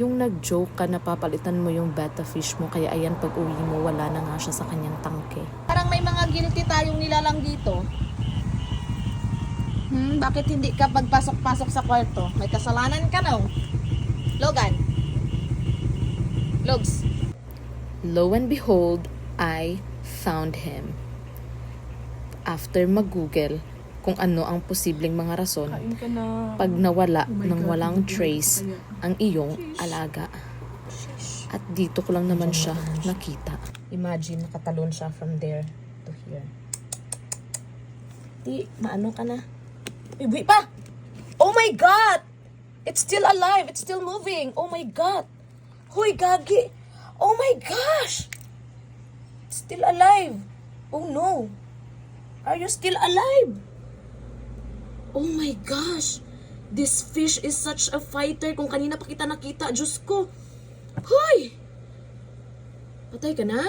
Yung nag-joke ka na papalitan mo yung betta fish mo, kaya ayan, pag uwi mo, wala na nga siya sa kanyang tangke. Parang may mga guilty tayong nilalang dito. Bakit hindi ka pagpasok-pasok sa kwarto? May kasalanan ka no? Logan? Logs? Lo and behold, I found him. After mag-google kung ano ang posibleng mga rason pag nawala ng walang trace ang iyong alaga. At dito ko lang naman siya nakita. Imagine, nakatalon siya from there to here. Di, maano ka na? Uy, pa! Oh my God! It's still alive! It's still moving! Oh my God! Huy, gagi! Oh my gosh! It's still alive! Oh no! Are you still alive? Oh my gosh! This fish is such a fighter. Kung kanina pa kita nakita, Diyos ko. Hoy! Patay ka na?